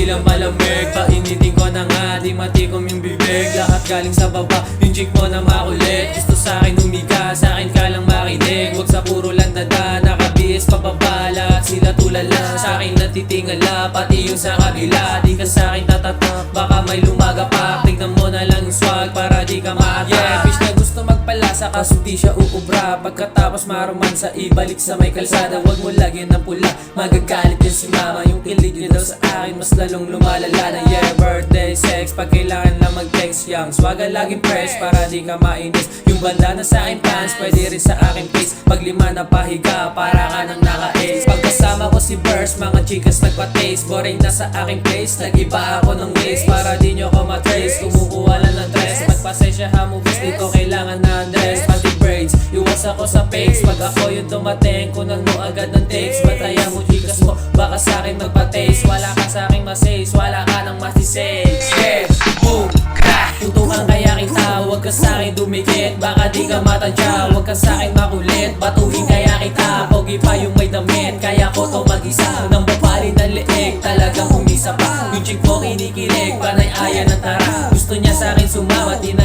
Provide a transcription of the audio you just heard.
lang malamig, painitin ko na nga, di matikom yung bibig. Lahat galing sa baba, yung chick mo na makulit. Gusto sa'kin humiga, sa'kin ka lang makinig. Huwag sa puro landada, nakabihis pababa. Lahat sila tulala, sa'kin natitingala. Pati yung sa kabila, di ka sa'kin tatatak. Baka may lumaga pa, tignan mo na lang yung swag para di ka maatak. Yeah, bitch na gusto magpalasa kaso di siya uubra. Pagkatapos maromansa, ibalik sa may kalsada. Huwag mo lagyan ng pula, magagalit yan si mama. Yung kilig niya daw sa akin, mas lalong lumalala na. Yeah, birthday sex, pag kailangan lang mag-text. Yang swaga laging fresh, para di ka mainis. Yung banda na sa akin pants, pwede rin sa akin face. Pag lima na pahiga, para ka nang naka-ace. Pagkasama ko si Burst, mga chicas nagpa-taste. Boring na sa aking place, nag-iba ako ng waist. Para di nyo ko matrace, kumukuha lang ng dress. Magpasensya ha movies, dito kailangan na dress. Pati braids, iwas ako sa face. Pag ako yung tumating, kunan mo agad ng takes. Bataya mo chicas mo, baka sa'kin magpa-taste. Wala ka sa'king masays, wala ka nang masisay. Yeah, boom, ah, tutukan kaya kita. Huwag ka sa'kin dumikit, baka di ka matansya. Huwag ka sa'kin makulit, batuhin kaya kita. Pogi pa yung may damit, kaya ko to mag-isa. Nang bapali ng leeg, talagang umisa pa. Yung chick mo kinikilig, panay aya ng tara. Gusto niya sa'kin sumama, di na